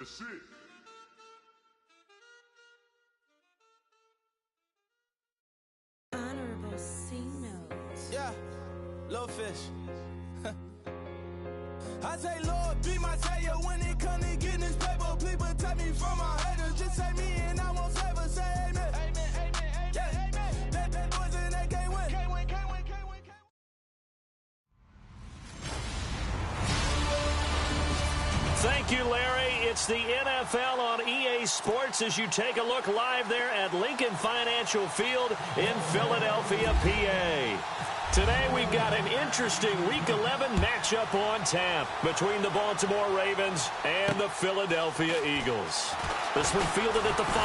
That's it. Honorable C-Note. Yeah, little fish. I say, Lord, be my savior when it comes to getting this paper. Please protect me from my haters. Just say me and I won't save us. Say amen. Amen, amen, amen, yeah. Amen. That boys in that can't win. Can't win, can't win, can't win, can't win. Thank you, Larry. It's the NFL on EA Sports as you take a look live there at Lincoln Financial Field in Philadelphia, PA. Today we've got an interesting Week 11 matchup on tap between the Baltimore Ravens and the Philadelphia Eagles. This one fielded at the 5.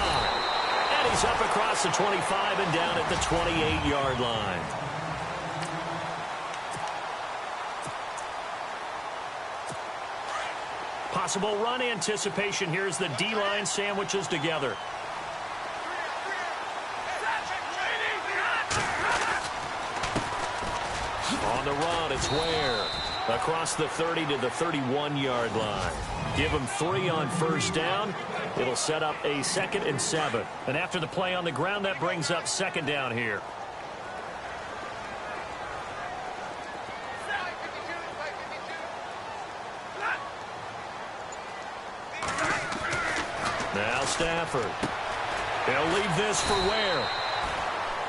And he's up across the 25 and down at the 28-yard line. Possible run anticipation here as the D-line sandwiches together. On the run, it's Ware. Across the 30 to the 31-yard line. Give him 3 on first down. It'll set up a 2nd and 7. And after the play on the ground, that brings up 2nd down here. Now Stafford. He'll leave this for Ware.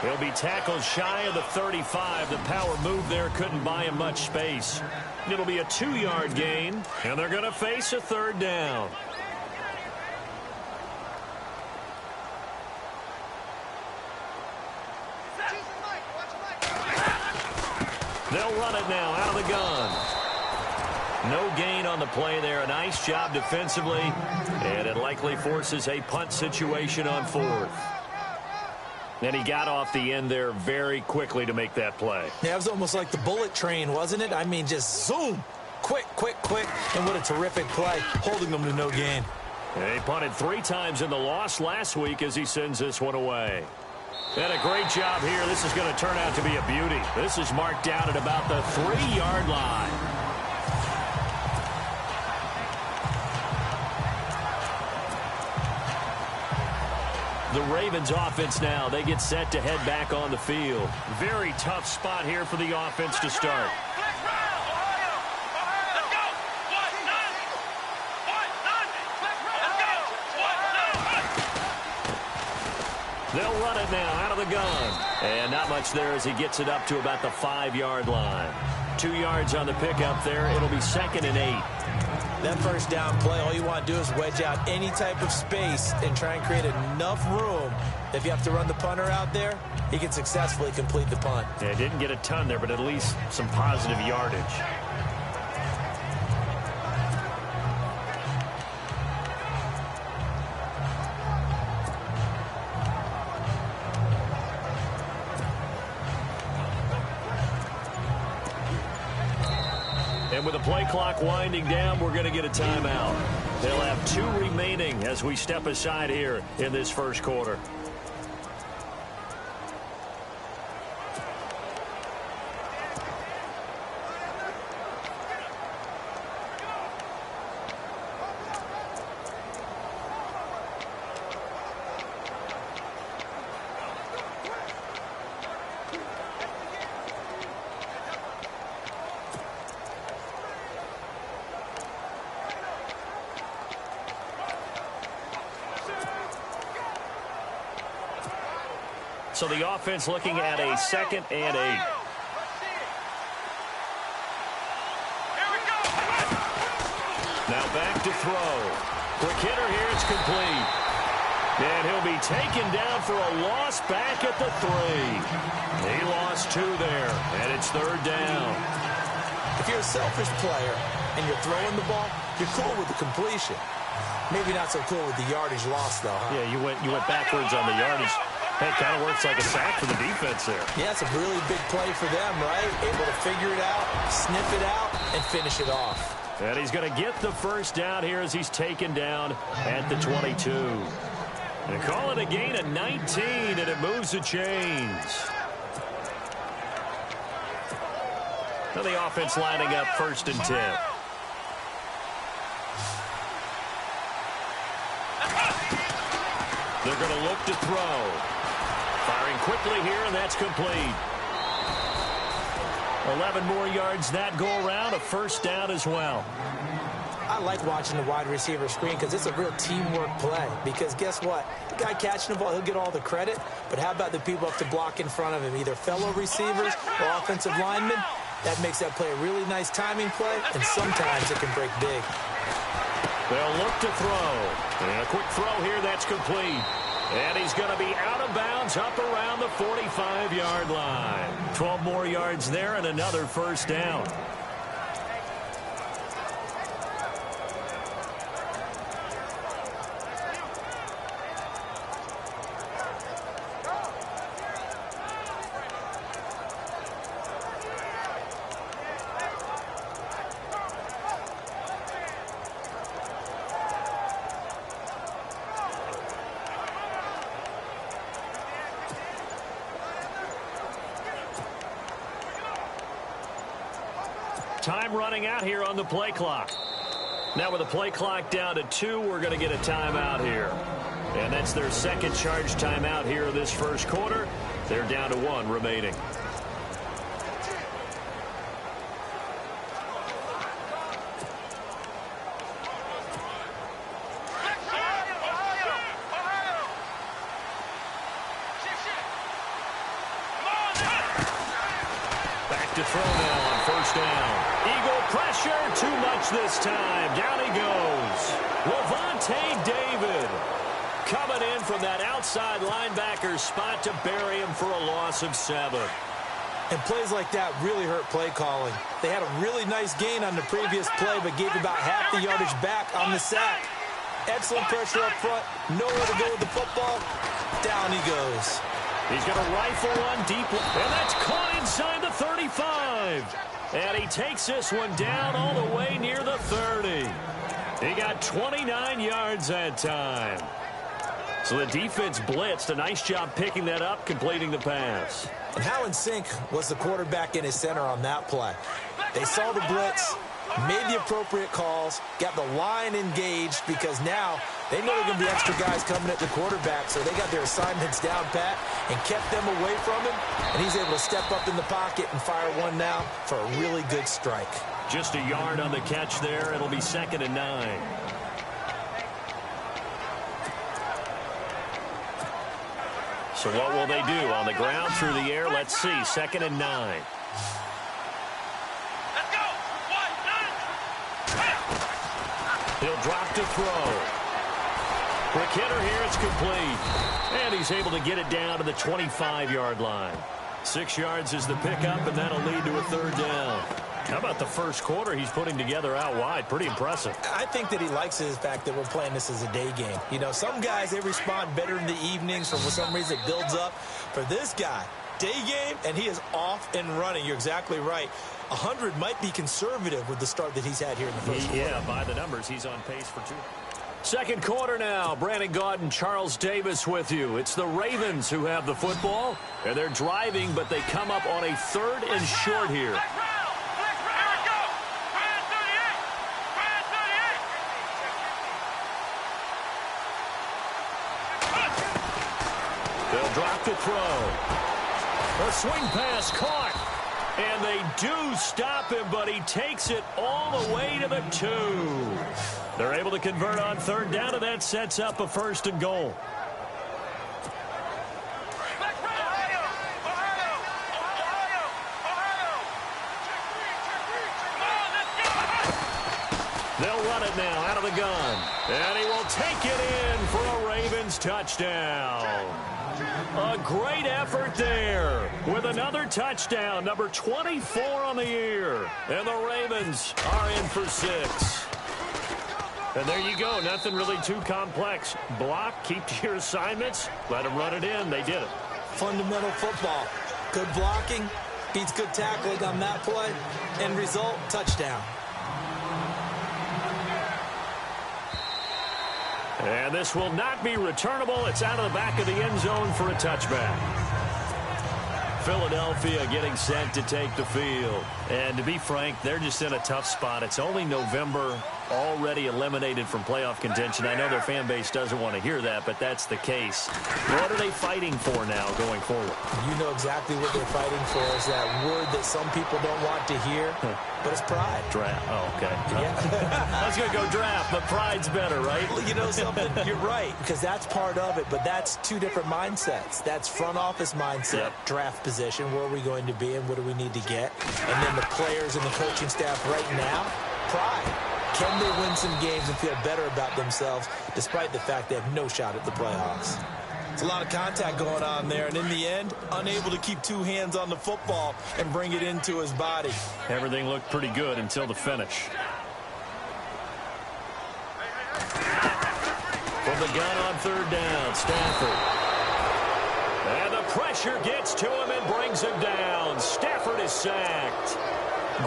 He'll be tackled shy of the 35. The power move there couldn't buy him much space. It'll be a 2-yard gain, and they're going to face a 3rd down. They'll run it now out of the gun. No gain on the play there. A nice job defensively, and it likely forces a punt situation on 4th. And he got off the end there very quickly to make that play. Yeah, it was almost like the bullet train, wasn't it? I mean, just zoom. Quick, quick, quick. And what a terrific play, holding them to no gain. He punted 3 times in the loss last week as he sends this one away. And a great job here. This is going to turn out to be a beauty. This is marked down at about the 3-yard line. The Ravens offense now, they get set to head back on the field. Very tough spot here for the offense to start. They'll run it now out of the gun. And not much there as he gets it up to about the 5-yard line. 2 yards on the pickup there. It'll be 2nd and 8. That first down play, all you want to do is wedge out any type of space and try and create enough room. If you have to run the punter out there, he can successfully complete the punt. Yeah, didn't get a ton there, but at least some positive yardage. And with the play clock winding down, we're going to get a timeout. They'll have 2 remaining as we step aside here in this first quarter. So the offense looking at a 2nd and 8. Now back to throw. Quick hitter here, it's complete. And he'll be taken down for a loss back at the 3. He lost 2 there, and it's 3rd down. If you're a selfish player and you're throwing the ball, you're cool with the completion. Maybe not so cool with the yardage loss, though, huh? Yeah, you went backwards on the yardage. Hey, it kind of works like a sack for the defense there. Yeah, it's a really big play for them, right? Able to figure it out, sniff it out, and finish it off. And he's going to get the first down here as he's taken down at the 22. And call it a gain of 19, and it moves the chains. Now the offense lining up 1st and 10. They're going to look to throw. Firing quickly here, and that's complete. 11 more yards that go around, a first down as well. I like watching the wide receiver screen because it's a real teamwork play. Because guess what? The guy catching the ball, he'll get all the credit. But how about the people up to block in front of him, either fellow receivers or offensive linemen? That makes that play a really nice timing play, and sometimes it can break big. They'll look to throw. And a quick throw here, that's complete. And he's going to be out of bounds up around the 45-yard line. 12 more yards there and another first down. Time running out here on the play clock. Now with the play clock down to 2, we're going to get a timeout here. And that's their second charge timeout here this first quarter. They're down to 1 remaining. Back to throw now on first down. Eagle pressure, too much this time. Down he goes. Levante David coming in from that outside linebacker spot to bury him for a loss of 7. And plays like that really hurt play calling. They had a really nice gain on the previous play, but gave about half the yardage back on the sack. Excellent pressure up front. Nowhere to go with the football. Down he goes. He's going to rifle one deep, and that's caught inside the 35. And he takes this one down all the way near the 30. He got 29 yards that time. So the defense blitzed. A nice job picking that up, completing the pass. And how in sync was the quarterback in his center on that play? They saw the blitz, made the appropriate calls, got the line engaged because now they know there are going to be extra guys coming at the quarterback, so they got their assignments down pat and kept them away from him, and he's able to step up in the pocket and fire one now for a really good strike. Just a yard on the catch there. It'll be 2nd and 9. So what will they do? On the ground, through the air, let's see. 2nd and 9. He'll drop to throw. Quick hitter here, it's complete. And he's able to get it down to the 25-yard line. 6 yards is the pickup, and that'll lead to a 3rd down. How about the first quarter he's putting together out wide? Pretty impressive. I think that he likes the fact that we're playing this as a day game. You know, some guys, they respond better in the evenings, for some reason it builds up. For this guy, day game, and he is off and running. You're exactly right. 100 might be conservative with the start that he's had here in the first quarter. Yeah, by the numbers, he's on pace for 2. Second quarter now. Brandon Gaud and Charles Davis with you. It's the Ravens who have the football, and they're driving, but they come up on a 3rd and short here. They'll drop to throw. A swing pass caught. And they do stop him, but he takes it all the way to the 2. They're able to convert on 3rd down, and that sets up a 1st and goal. They'll run it now out of the gun. And he will take it in for a Ravens touchdown. A great effort there with another touchdown, number 24 on the year. And the Ravens are in for 6. And there you go. Nothing really too complex. Block, keep to your assignments, let them run it in. They did it. Fundamental football. Good blocking, beats good tackling on that play. End result, touchdown. And this will not be returnable. It's out of the back of the end zone for a touchback. Philadelphia getting set to take the field. And to be frank, they're just in a tough spot. It's only November. already eliminated from playoff contention. I know their fan base doesn't want to hear that, but that's the case. What are they fighting for now going forward? You know exactly what they're fighting for. Is that word that some people don't want to hear, but it's pride. Draft. Oh, okay. Yeah. I was going to go draft, but pride's better, right? Well, you know something? You're right, because that's part of it, but that's two different mindsets. That's front office mindset, draft position, where are we going to be and what do we need to get? And then the players and the coaching staff right now, pride. Can they win some games and feel better about themselves despite the fact they have no shot at the playoffs? It's a lot of contact going on there, and in the end, unable to keep two hands on the football and bring it into his body. Everything looked pretty good until the finish. From the gun on third down, Stafford. And the pressure gets to him and brings him down. Stafford is sacked.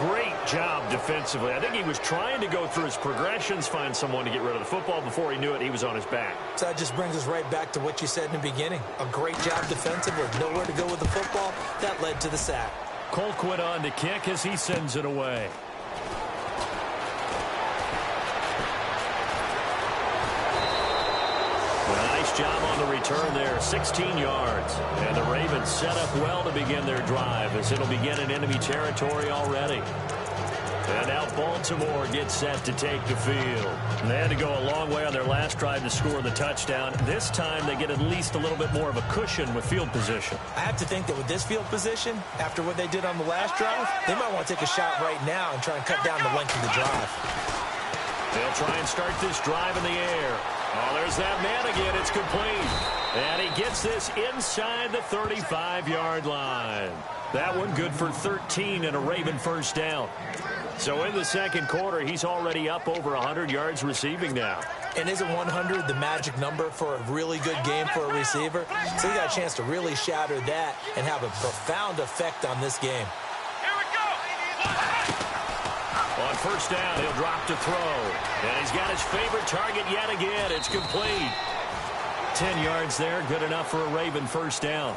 Great job defensively. I think he was trying to go through his progressions, find someone to get rid of the football. Before he knew it, he was on his back. So that just brings us right back to what you said in the beginning. A great job defensively. Nowhere to go with the football. That led to the sack. Colquitt on to kick as he sends it away. Nice job on the return there, 16 yards. And the Ravens set up well to begin their drive as it'll begin in enemy territory already. And now Baltimore gets set to take the field. And they had to go a long way on their last drive to score the touchdown. This time they get at least a little bit more of a cushion with field position. I have to think that with this field position, after what they did on the last drive, they might want to take a shot right now and try and cut down the length of the drive. They'll try and start this drive in the air. Oh, there's that man again. It's complete. And he gets this inside the 35-yard line. That one good for 13 and a Raven first down. So in the second quarter, he's already up over 100 yards receiving now. And isn't 100 the magic number for a really good game for a receiver? So he got a chance to really shatter that and have a profound effect on this game. Here we go. On first down, he'll drop to throw. And he's got his favorite target yet again. It's complete. 10 yards there, good enough for a Raven first down.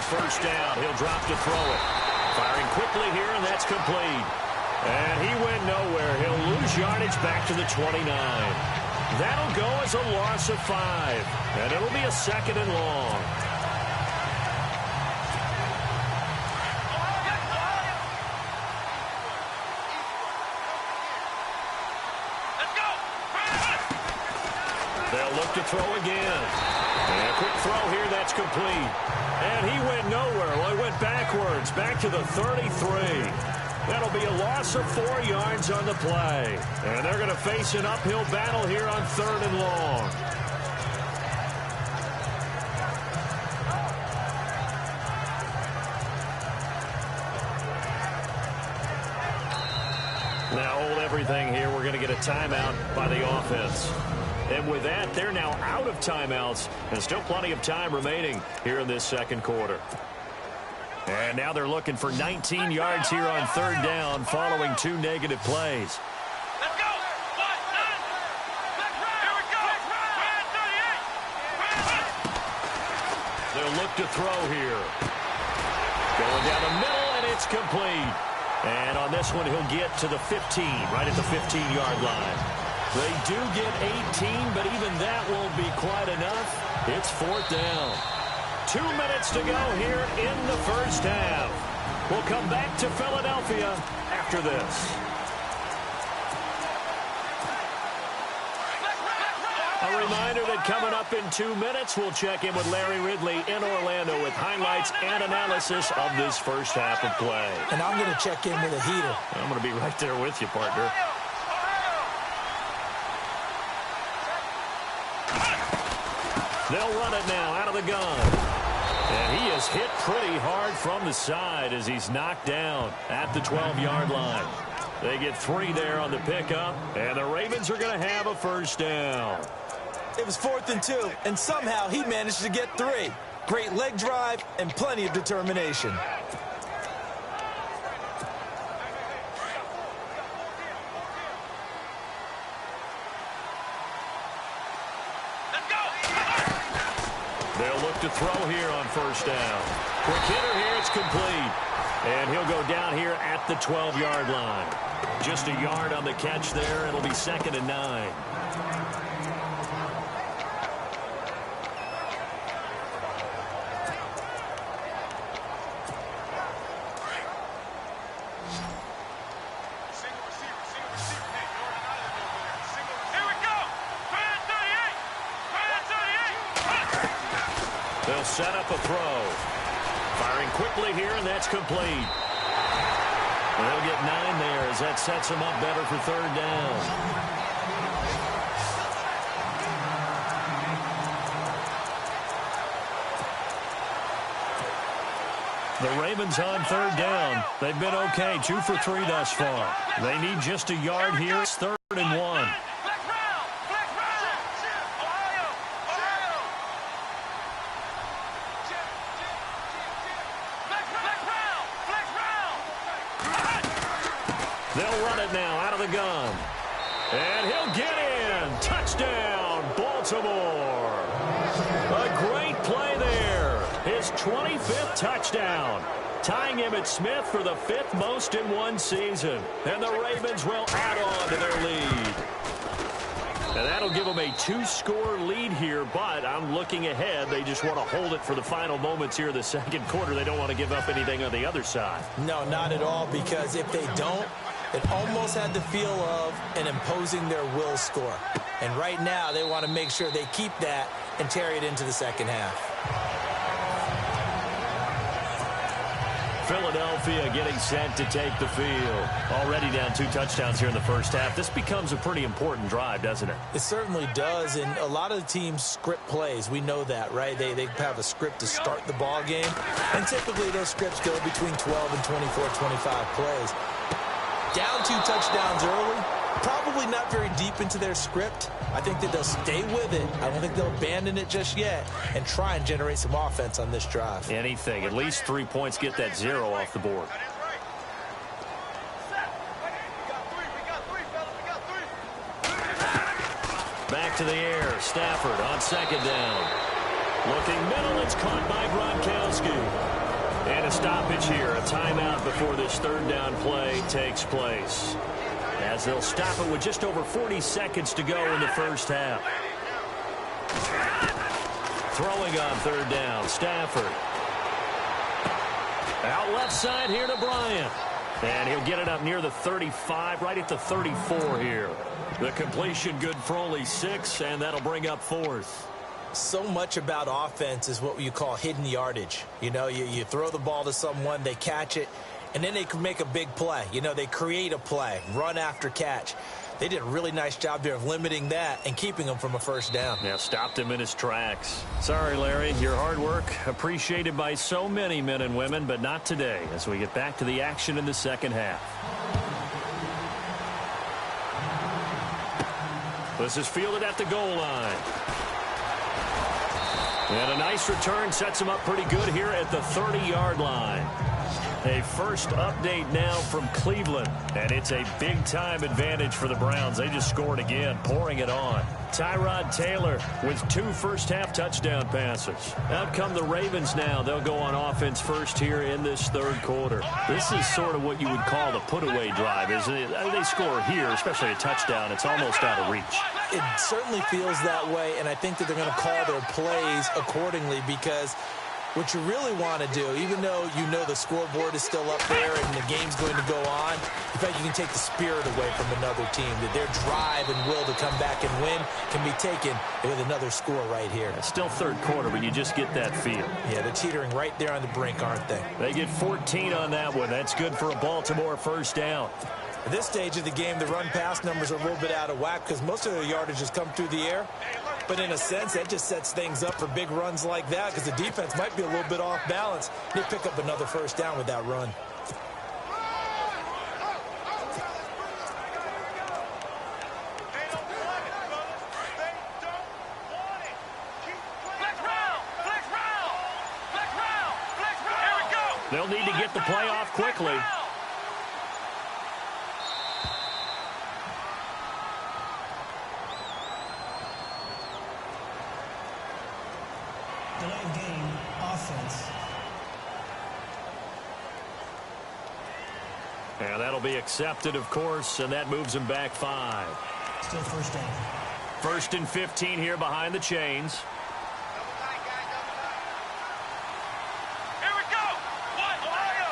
First down, he'll drop to throw it. Firing quickly here, and that's complete. And he went nowhere. He'll lose yardage back to the 29. That'll go as a loss of 5. And it'll be a second and long. They'll look to throw again. And a quick throw here, that's complete. And he went nowhere. Well, he went backwards, back to the 33. That'll be a loss of 4 yards on the play. And they're going to face an uphill battle here on third and long. Now hold everything here. We're going to get a timeout by the offense. And with that, they're now out of timeouts. And still plenty of time remaining here in this second quarter. And now they're looking for 19 yards here on third down following 2 negative plays. Let's go. Here we go. 38. They'll look to throw here. Going down the middle, and it's complete. And on this one, he'll get to the 15, right at the 15-yard line. They do get 18, but even that won't be quite enough. It's fourth down. 2 minutes to go here in the first half. We'll come back to Philadelphia after this. A reminder that coming up in 2 minutes, we'll check in with Larry Ridley in Orlando with highlights and analysis of this first half of play. And I'm going to check in with a heater. I'm going to be right there with you, partner. They'll run it now out of the gun. And he is hit pretty hard from the side as he's knocked down at the 12-yard line. They get 3 there on the pickup, and the Ravens are going to have a first down. It was 4th and 2, and somehow he managed to get 3. Great leg drive and plenty of determination. They'll look to throw here on first down. Quick hitter here, it's complete. And he'll go down here at the 12-yard line. Just a yard on the catch there. It'll be 2nd and 9. They'll set up a throw. Firing quickly here, and that's complete. They'll get 9 there as that sets them up better for 3rd down. The Ravens on 3rd down. They've been okay, 2 for 3 thus far. They need just a yard here. It's 3rd and 1. They'll run it now out of the gun. And he'll get in. Touchdown, Baltimore. A great play there. His 25th touchdown. Tying Emmitt Smith for the 5th most in one season. And the Ravens will add on to their lead. And that'll give them a 2-score lead here, but I'm looking ahead. They just want to hold it for the final moments here in the 2nd quarter. They don't want to give up anything on the other side. No, not at all, because if they don't, it almost had the feel of an imposing their will score. And right now, they want to make sure they keep that and carry it into the 2nd half. Philadelphia getting set to take the field. Already down 2 touchdowns here in the first half. This becomes a pretty important drive, doesn't it? It certainly does, and a lot of the teams script plays. We know that, right? They have a script to start the ball game, and typically those scripts go between 12 and 24, 25 plays. Down 2 touchdowns early, probably not very deep into their script. I think that they'll stay with it. I don't think they'll abandon it just yet and try and generate some offense on this drive. Anything. At least 3 points, get that 0 off the board. Back to the air. Stafford on 2nd down. Looking middle. It's caught by Gronkowski. And a stoppage here. A timeout before this 3rd down play takes place. As they'll stop it with just over 40 seconds to go in the first half. Throwing on 3rd down, Stafford. Out left side here to Bryant. And he'll get it up near the 35, right at the 34 here. The completion good for only 6, and that'll bring up 4th. So much about offense is what you call hidden yardage. You know, you throw the ball to someone, they catch it, and then they can make a big play. You know, they create a play, run after catch. They did a really nice job there of limiting that and keeping him from a first down. Yeah, stopped him in his tracks. Sorry, Larry, your hard work appreciated by so many men and women, but not today as we get back to the action in the 2nd half. This is fielded at the goal line. And a nice return sets him up pretty good here at the 30-yard line. A first update now from Cleveland, and it's a big-time advantage for the Browns. They just scored again, pouring it on. Tyrod Taylor with 2 first-half touchdown passes. Out come the Ravens now. They'll go on offense first here in this 3rd quarter. This is sort of what you would call the put-away drive, isn't it? They score here, especially a touchdown. It's almost out of reach. It certainly feels that way, and I think that they're going to call their plays accordingly, because what you really want to do, even though you know the scoreboard is still up there and the game's going to go on, in fact, you can take the spirit away from another team, that their drive and will to come back and win can be taken with another score right here. It's still 3rd quarter, but you just get that feel. Yeah, they're teetering right there on the brink, aren't they? They get 14 on that one. That's good for a Baltimore first down. At this stage of the game, the run-pass numbers are a little bit out of whack because most of their yardage has come through the air. But in a sense, that just sets things up for big runs like that because the defense might be a little bit off balance. They pick up another first down with that run. They'll need to get the play off quickly. Delayed game, offense. And that'll be accepted, of course, and that moves them back 5. Still first down. 1st and 15 here behind the chains. Here we go. What? Ohio.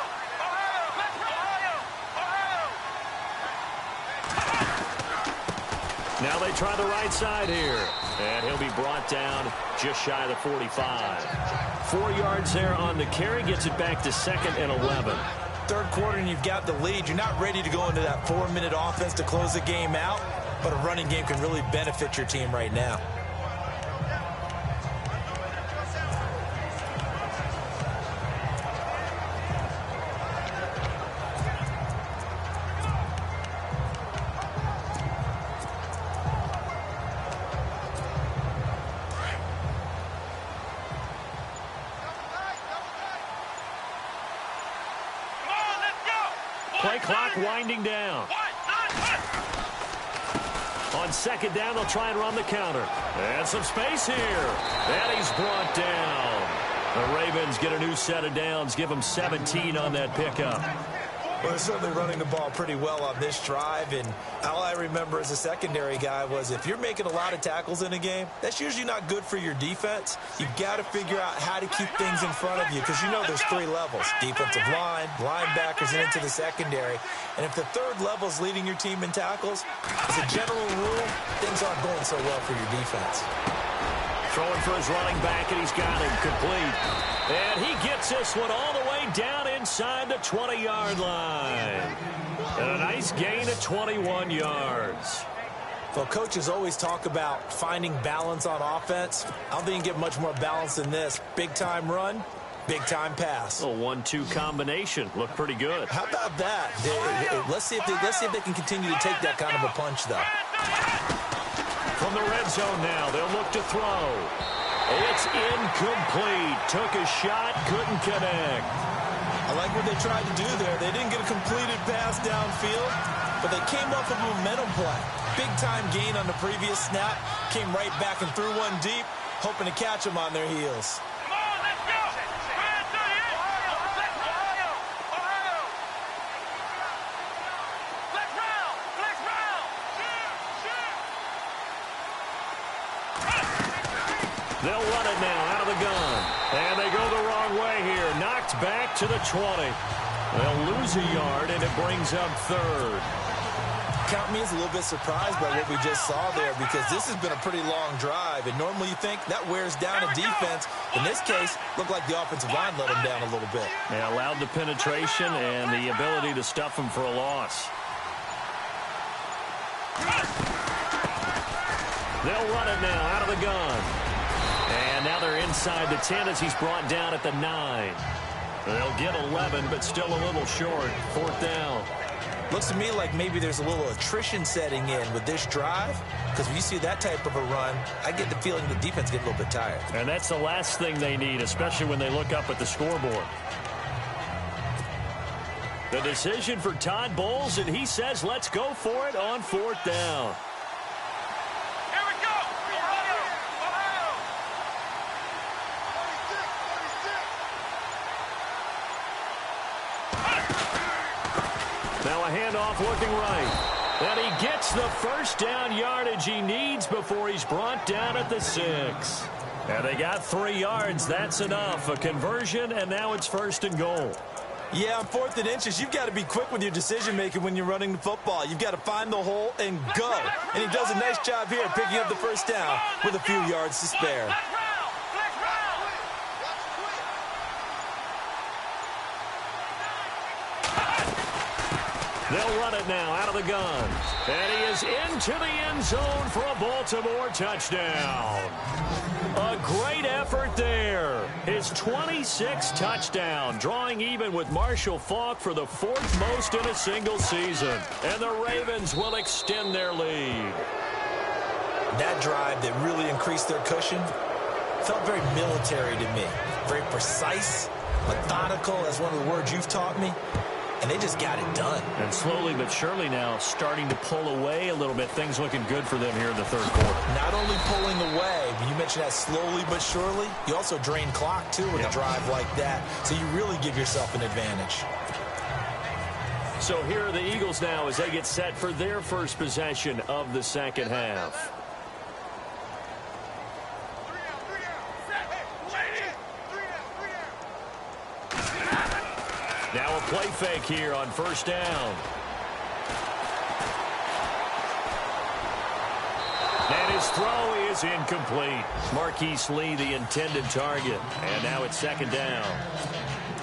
Now they try the right side here. And he'll be brought down just shy of the 45. 4 yards there on the carry. Gets it back to 2nd and 11. Third quarter and you've got the lead. You're not ready to go into that 4-minute offense to close the game out, but a running game can really benefit your team right now. Play clock winding down. On 2nd down, they'll try and run the counter. And some space here. And he's brought down. The Ravens get a new set of downs. Give them 17 on that pickup. Well, they're certainly running the ball pretty well on this drive, and all I remember as a secondary guy was if you're making a lot of tackles in a game, that's usually not good for your defense. You've got to figure out how to keep things in front of you because you know there's 3 levels, defensive line, linebackers, and into the secondary. And if the 3rd level is leading your team in tackles, as a general rule, things aren't going so well for your defense. Throwing for his running back, and he's got him complete. And he gets this one all the way down inside the 20-yard line. And a nice gain of 21 yards. Well, coaches always talk about finding balance on offense. I don't think you can get much more balance than this. Big-time run, big-time pass. A 1-2 combination. Looked pretty good. How about that? Let's see if they can continue to take that kind of a punch, though. From the red zone now, they'll look to throw. It's incomplete. Took a shot, couldn't connect. I like what they tried to do there. They didn't get a completed pass downfield, but they came up with a momentum play. Big-time gain on the previous snap. Came right back and threw one deep, hoping to catch them on their heels. They'll run it now out of the gun. And they go the wrong way here. Knocked back to the 20. They'll lose a yard, and it brings up 3rd. Count me as a little bit surprised by what we just saw there because this has been a pretty long drive, and normally you think that wears down a defense. In this case, looked like the offensive line let them down a little bit. They allowed the penetration and the ability to stuff them for a loss. They'll run it now out of the gun. And now they're inside the 10 as he's brought down at the 9. They'll get 11, but still a little short. 4th down. Looks to me like maybe there's a little attrition setting in with this drive because when you see that type of a run, I get the feeling the defense gets a little bit tired. And that's the last thing they need, especially when they look up at the scoreboard. The decision for Todd Bowles, and he says let's go for it on 4th down. Now a handoff looking right. And he gets the first down yardage he needs before he's brought down at the 6. And they got 3 yards. That's enough. A conversion, and now it's 1st and goal. Yeah, on 4th and inches, you've got to be quick with your decision-making when you're running the football. You've got to find the hole and go. And he does a nice job here picking up the first down with a few yards to spare. They'll run it now out of the gun. And he is into the end zone for a Baltimore touchdown. A great effort there. His 26th touchdown, drawing even with Marshall Faulk for the 4th most in a single season. And the Ravens will extend their lead. That drive that really increased their cushion felt very military to me. Very precise, methodical, that's one of the words you've taught me, and they just got it done. And slowly but surely now starting to pull away a little bit. Things looking good for them here in the third quarter. Not only pulling away, but you mentioned that slowly but surely, you also drain clock, too, with a drive like that. So you really give yourself an advantage. So here are the Eagles now as they get set for their first possession of the second half. Now a play fake here on first down. And his throw is incomplete. Marquise Lee, the intended target. And now it's second down.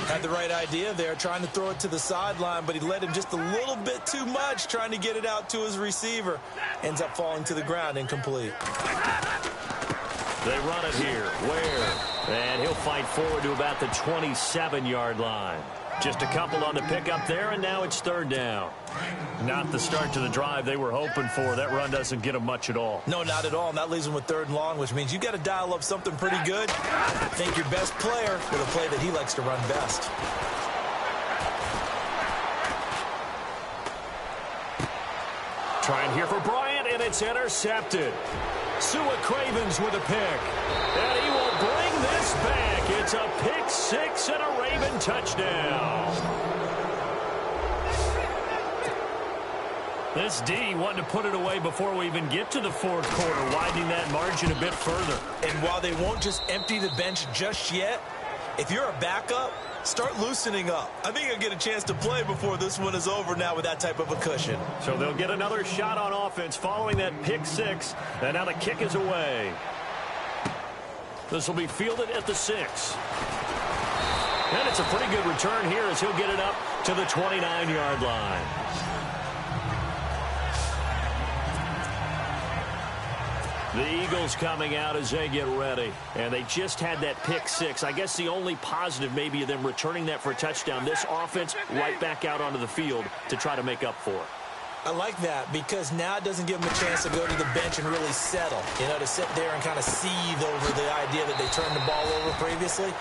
Had the right idea there, trying to throw it to the sideline, but he led him just a little bit too much, trying to get it out to his receiver. Ends up falling to the ground, incomplete. They run it here. Ware. And he'll fight forward to about the 27-yard line. Just a couple on the pickup there, and now it's third down. Not the start to the drive they were hoping for. That run doesn't get them much at all. No, not at all. And that leaves them with third and long, which means you got to dial up something pretty good. Think your best player with a play that he likes to run best. Trying here for Bryant, and it's intercepted. Sua Cravens with a pick. And he will bring this back. It's a pick six and a Raven touchdown. This D wanted to put it away before we even get to the fourth quarter, widening that margin a bit further. And while they won't just empty the bench just yet, if you're a backup, start loosening up. I think you'll get a chance to play before this one is over now with that type of a cushion. So they'll get another shot on offense following that pick six. And now the kick is away. This will be fielded at the 6. And it's a pretty good return here as he'll get it up to the 29-yard line. The Eagles coming out as they get ready. And they just had that pick six. I guess the only positive maybe of them returning that for a touchdown. This offense right back out onto the field to try to make up for it. I like that because now it doesn't give them a chance to go to the bench and really settle. You know, to sit there and kind of seethe over the idea that they turned the ball over previously.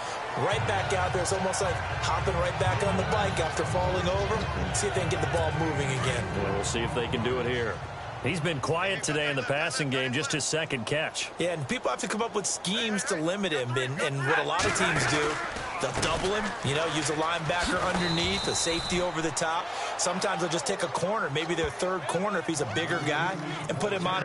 Right back out there. It's almost like hopping right back on the bike after falling over. See if they can get the ball moving again. Well, we'll see if they can do it here. He's been quiet today in the passing game, just his second catch. Yeah, and people have to come up with schemes to limit him. And what a lot of teams do, they'll double him, you know, use a linebacker underneath, a safety over the top. Sometimes they'll just take a corner, maybe their third corner if he's a bigger guy, and put him on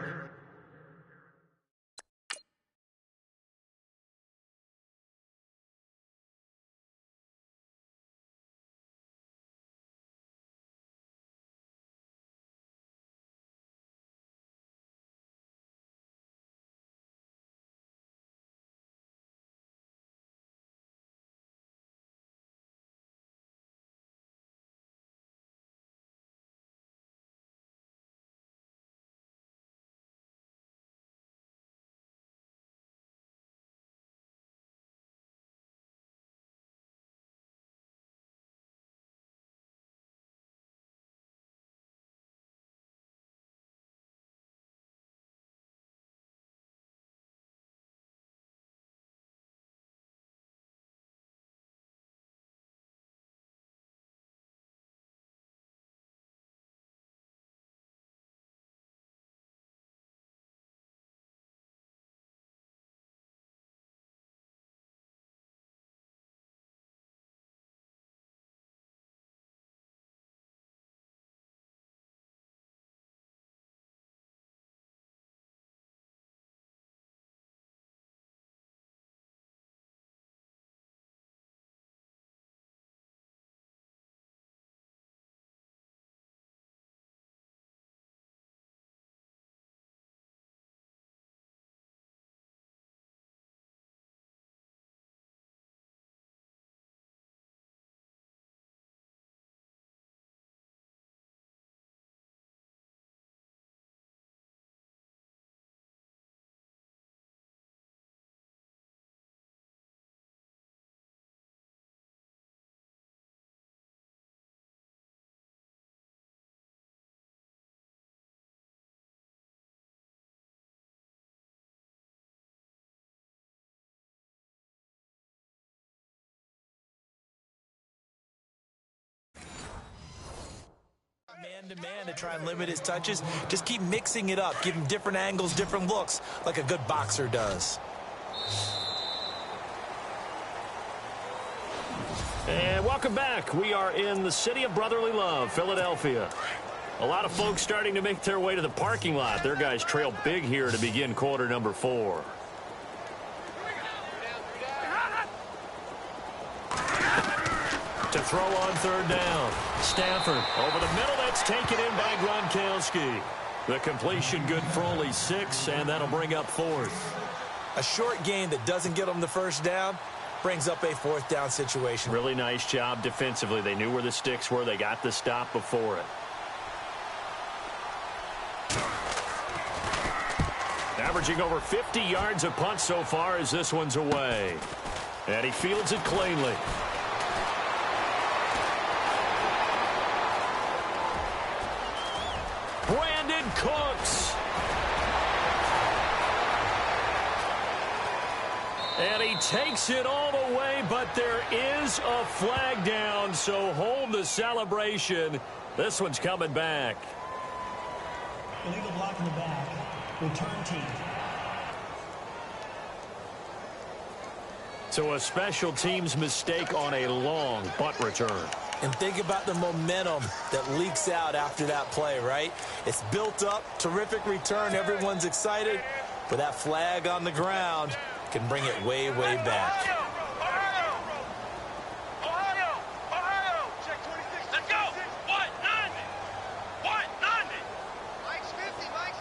man-to-man to try and limit his touches. Just keep mixing it up. Give him different angles, different looks, like a good boxer does. And welcome back. We are in the city of brotherly love, Philadelphia. A lot of folks starting to make their way to the parking lot. Their guys trail big here to begin quarter number 4. To throw on third down. Stafford over the middle. That's taken in by Gronkowski. The completion good for only 6, and that'll bring up 4th. A short gain that doesn't get them the first down brings up a 4th down situation. Really nice job defensively. They knew where the sticks were. They got the stop before it. Averaging over 50 yards a punt so far as this one's away. And he fields it cleanly. Brandon Cooks. And he takes it all the way, but there is a flag down, so hold the celebration. This one's coming back. Illegal block in the back. Return team. So a special teams mistake on a long butt return. And think about the momentum that leaks out after that play, right? It's built up, terrific return, everyone's excited, but that flag on the ground can bring it way, way back. Check 26. Let's go. What? 90. What? 90. Mike's 50. Mike's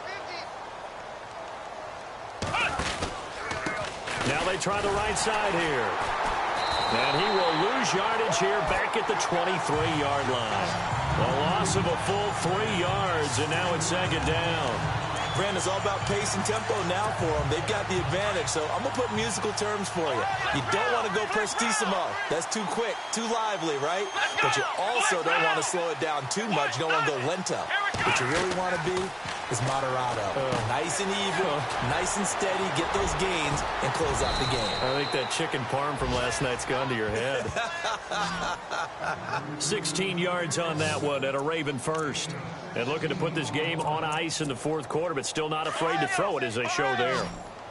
50. Now they try the right side here. And he will lose yardage here back at the 23-yard line. A loss of a full 3 yards, and now it's second down. Brandon, it's all about pace and tempo now for them. They've got the advantage, so I'm going to put musical terms for you. You don't want to go prestissimo. That's too quick, too lively, right? But you also don't want to slow it down too much. You don't want to go lento. What you really want to be is moderado. Nice and even, nice and steady, get those gains, and close out the game. I think that chicken parm from last night's gone to your head. 16 yards on that one at a Raven first. And looking to put this game on ice in the 4th quarter, but still not afraid to throw it as they show there.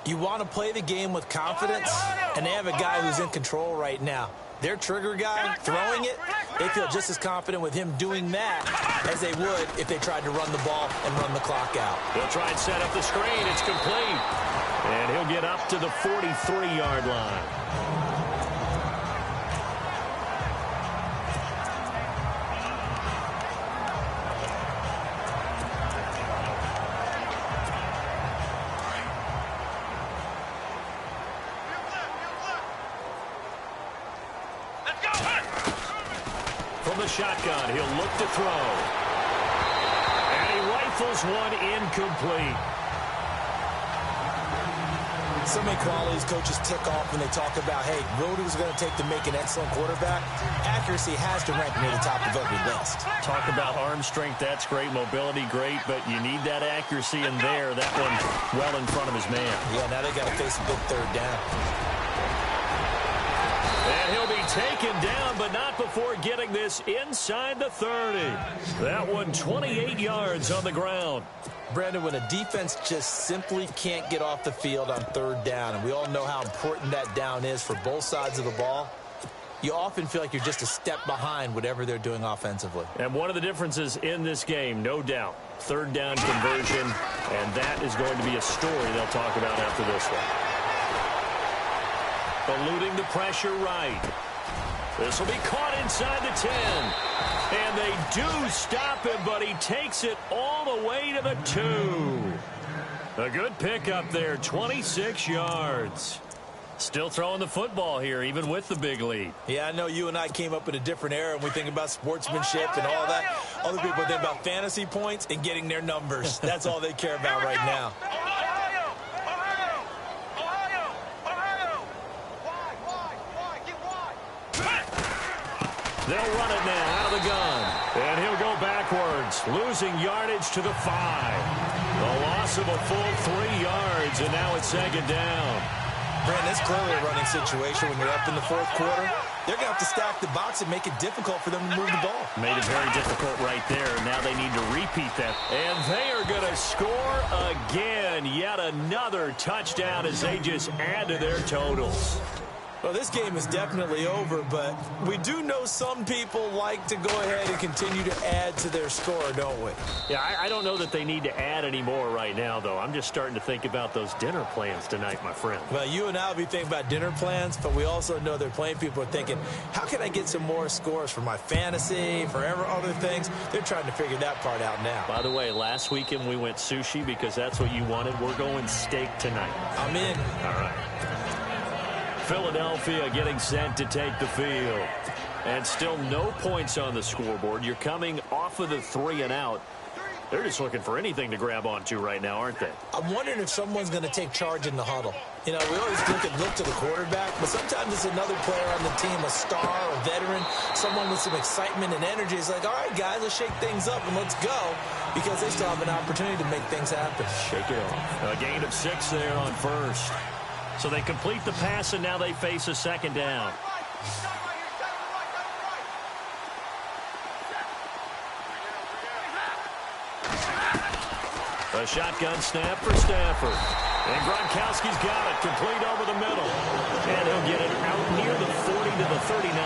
You want to play the game with confidence, and they have a guy who's in control right now. Their trigger guy throwing it, they feel just as confident with him doing that as they would if they tried to run the ball and run the clock out. They'll try and set up the screen. It's complete. And he'll get up to the 43-yard line. From the shotgun, he'll look to throw. And he rifles one incomplete. So many qualities coaches tick off when they talk about, hey, what is it going to take to make an excellent quarterback? Accuracy has to rank near the top of every list. Talk about arm strength, that's great. Mobility, great, but you need that accuracy in there. That one well in front of his man. Yeah, now they got to face a big 3rd down. And he'll be taken down, but not before getting this inside the 30. That one 28 yards on the ground. Brandon, when a defense just simply can't get off the field on 3rd down, and we all know how important that down is for both sides of the ball, you often feel like you're just a step behind whatever they're doing offensively. And one of the differences in this game, no doubt, 3rd down conversion, and that is going to be a story they'll talk about after this one. Eluding the pressure right. This will be caught inside the 10. And they do stop him, but he takes it all the way to the 2. A good pickup there, 26 yards. Still throwing the football here, even with the big lead. Yeah, I know you and I came up in a different era, and we think about sportsmanship and all that. Other people think about fantasy points and getting their numbers. That's all they care about right now. They'll run it now out of the gun. And he'll go backwards, losing yardage to the 5. A loss of a full 3 yards, and now it's second down. Brandon, it's clearly a running situation when you're up in the fourth quarter. They're going to have to stack the box and make it difficult for them to move the ball. Made it very difficult right there. Now they need to repeat that. And they are going to score again. Yet another touchdown as they just add to their totals. Well, this game is definitely over, but we do know some people like to go ahead and continue to add to their score, don't we? Yeah, I don't know that they need to add any more right now, though. I'm just starting to think about those dinner plans tonight, my friend. Well, you and I will be thinking about dinner plans, but we also know they're playing people are thinking, how can I get some more scores for my fantasy, for other things? They're trying to figure that part out now. By the way, last weekend we went sushi because that's what you wanted. We're going steak tonight. I'm in. All right. Philadelphia getting set to take the field. And still no points on the scoreboard. You're coming off of the 3 and out. They're just looking for anything to grab onto right now, aren't they? I'm wondering if someone's going to take charge in the huddle. You know, we always look to the quarterback, but sometimes it's another player on the team, a star, a veteran, someone with some excitement and energy. It's like, all right, guys, let's shake things up and let's go, because they still have an opportunity to make things happen. Shake it off. A gain of 6 there on first. So they complete the pass, and now they face a second down. A shotgun snap for Stafford. And Gronkowski's got it, complete over the middle. And he'll get it out near the 40 to the 39.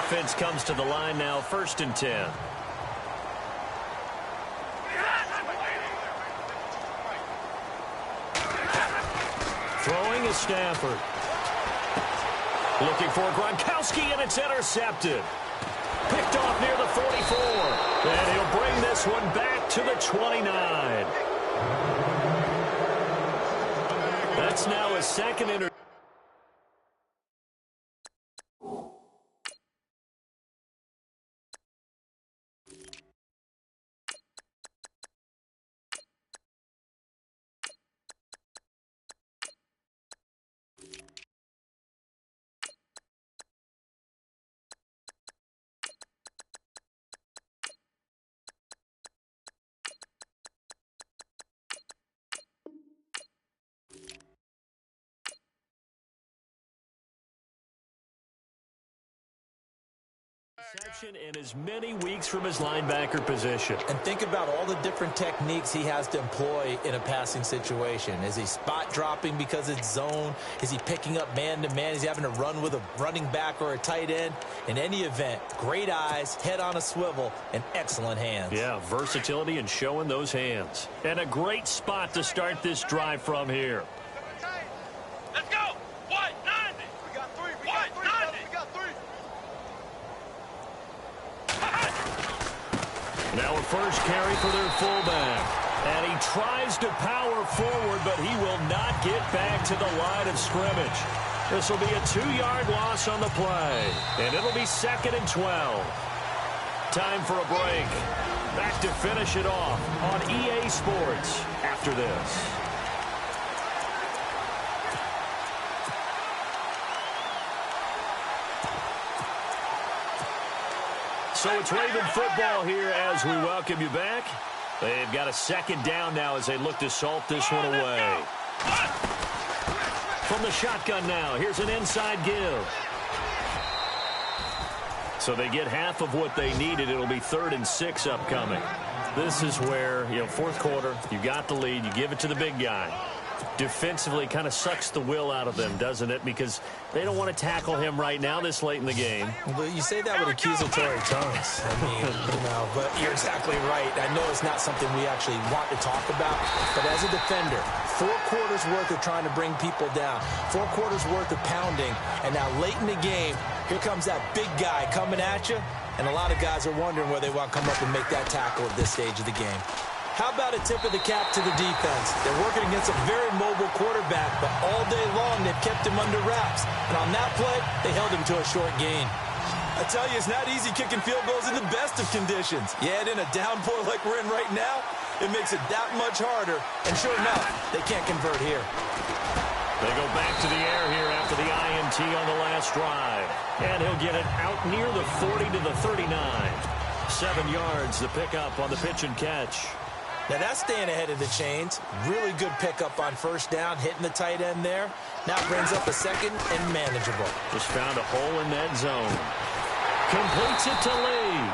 Offense comes to the line now, 1st and 10. Throwing is Stafford. Looking for Gronkowski, and it's intercepted. Picked off near the 44. And he'll bring this one back to the 29. That's now his second interception. In as many weeks from his linebacker position. And think about all the different techniques he has to employ in a passing situation. Is he spot dropping because it's zone? Is he picking up man-to-man? Is he having to run with a running back or a tight end? In any event, great eyes, head on a swivel, and excellent hands. Yeah, versatility and showing those hands. And a great spot to start this drive from here. Let's go! 190! We got 3! We got 3! We got 3! Now a first carry for their fullback. And he tries to power forward, but he will not get back to the line of scrimmage. This will be a 2-yard loss on the play. And it'll be 2nd and 12. Time for a break. Back to finish it off on EA Sports after this. So it's Raven football here as we welcome you back. They've got a second down now as they look to salt this one away. From the shotgun now, here's an inside give. So they get half of what they needed. It'll be 3rd and 6 upcoming. This is where, you know, fourth quarter, you got the lead, you give it to the big guy. Defensively kind of sucks the will out of them, doesn't it? Because they don't want to tackle him right now this late in the game. Well, you say that with accusatory tones. I mean, you know, but you're exactly right. I know it's not something we actually want to talk about, but as a defender, 4 quarters worth of trying to bring people down, 4 quarters worth of pounding, and now late in the game, here comes that big guy coming at you, and a lot of guys are wondering whether they want to come up and make that tackle at this stage of the game. How about a tip of the cap to the defense? They're working against a very mobile quarterback, but all day long they've kept him under wraps. And on that play, they held him to a short gain. I tell you, it's not easy kicking field goals in the best of conditions. Yeah, and in a downpour like we're in right now, it makes it that much harder. And sure enough, they can't convert here. They go back to the air here after the INT on the last drive. And he'll get it out near the 40 to the 39. 7 yards, the pickup on the pitch and catch. Now that's staying ahead of the chains. Really good pickup on first down, hitting the tight end there. Now brings up a second and manageable. Just found a hole in that zone. Completes it to Lee.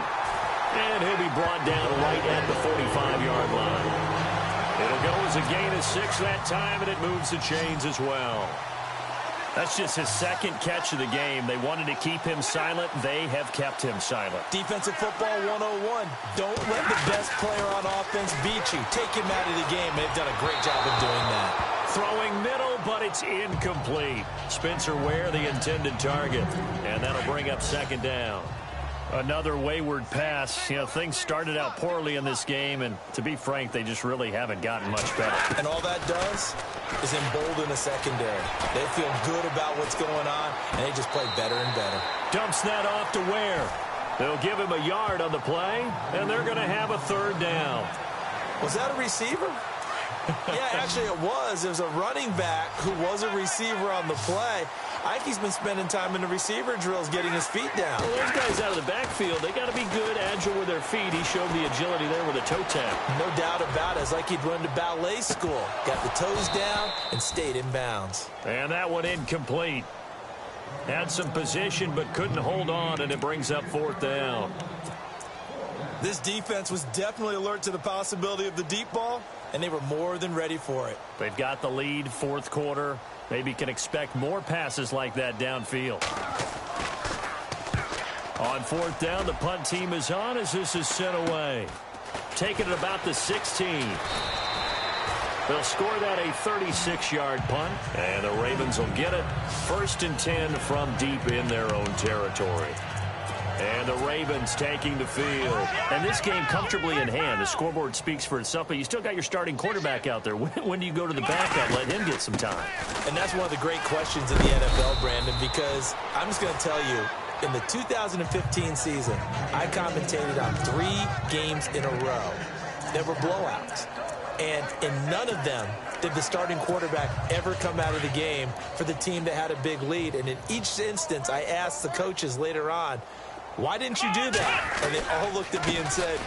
And he'll be brought down right at the 45-yard line. It'll go as a gain of 6 that time, and it moves the chains as well. That's just his second catch of the game. They wanted to keep him silent. They have kept him silent. Defensive football 101. Don't let the best player on offense beat you. Take him out of the game. They've done a great job of doing that. Throwing middle, but it's incomplete. Spencer Ware, the intended target. And that'll bring up second down. Another wayward pass. You know, things started out poorly in this game, and to be frank, they just really haven't gotten much better. And all that does is embolden the secondary. They feel good about what's going on, and they just play better and better. Dumps that off to Ware. They'll give him a yard on the play, and they're going to have a third down. Was that a receiver? Yeah, actually it was. It was a running back who was a receiver on the play. I think he's been spending time in the receiver drills getting his feet down. Well, those guys out of the backfield, they got to be good, agile with their feet. He showed the agility there with a toe tap. No doubt about it. It's like he'd run to ballet school. Got the toes down and stayed in bounds. And that one incomplete. Had some position but couldn't hold on, and it brings up fourth down. This defense was definitely alert to the possibility of the deep ball, and they were more than ready for it. They've got the lead, fourth quarter. Maybe can expect more passes like that downfield. On fourth down, the punt team is on as this is sent away. Taking it about the 16. They'll score that a 36-yard punt, and the Ravens will get it. 1st and 10 from deep in their own territory. And the Ravens taking the field. And this game comfortably in hand. The scoreboard speaks for itself, but you still got your starting quarterback out there. When do you go to the backup, let him get some time? And that's one of the great questions in the NFL, Brandon, because I'm just going to tell you, in the 2015 season, I commentated on 3 games in a row that were blowouts. And in none of them did the starting quarterback ever come out of the game for the team that had a big lead. And in each instance, I asked the coaches later on, why didn't you do that? And they all looked at me and said,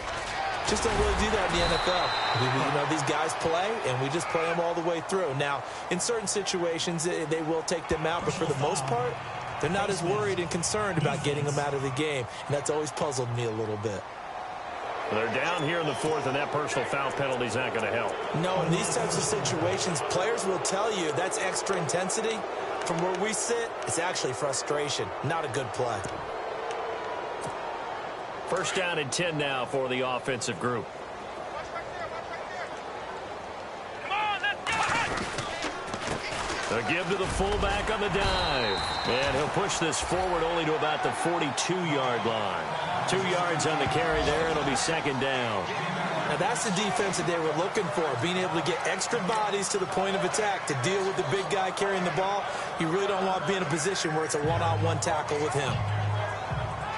just don't really do that in the NFL. You know, these guys play, and we just play them all the way through. Now, in certain situations, they will take them out, but for the most part, they're not as worried and concerned about getting them out of the game. And that's always puzzled me a little bit. They're down here in the fourth, and that personal foul penalty is not going to help. No, in these types of situations, players will tell you that's extra intensity. From where we sit, it's actually frustration. Not a good play. 1st down and 10 now for the offensive group. A give to the fullback on the dive. And he'll push this forward only to about the 42-yard line. 2 yards on the carry there. It'll be second down. Now that's the defense that they were looking for, being able to get extra bodies to the point of attack to deal with the big guy carrying the ball. You really don't want to be in a position where it's a one-on-one tackle with him.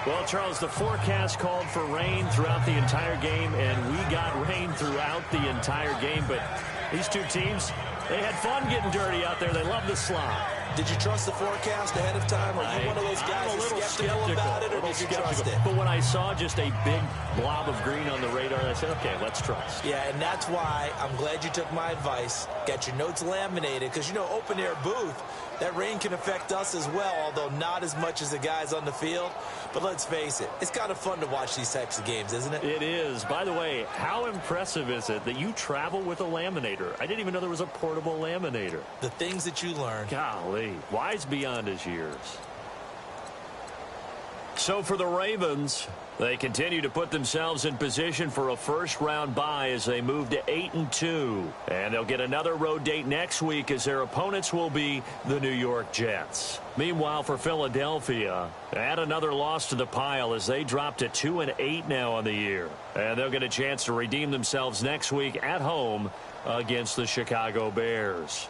Well, Charles, the forecast called for rain throughout the entire game, and we got rain throughout the entire game. But these two teams, they had fun getting dirty out there. They love the slop. Did you trust the forecast ahead of time? Are you one of those guys who's skeptical about it, or did you trust it? But when I saw just a big blob of green on the radar, I said, okay, let's trust. Yeah, and that's why I'm glad you took my advice. Got your notes laminated, because, you know, open-air booth, that rain can affect us as well, although not as much as the guys on the field. But let's face it, it's kind of fun to watch these types of games, isn't it? It is. By the way, how impressive is it that you travel with a laminator? I didn't even know there was a portable laminator. The things that you learn. Golly, wise beyond his years. So for the Ravens, they continue to put themselves in position for a first-round bye as they move to 8-2. And they'll get another road date next week as their opponents will be the New York Jets. Meanwhile, for Philadelphia, add another loss to the pile as they drop to 2-8 now on the year. And they'll get a chance to redeem themselves next week at home against the Chicago Bears.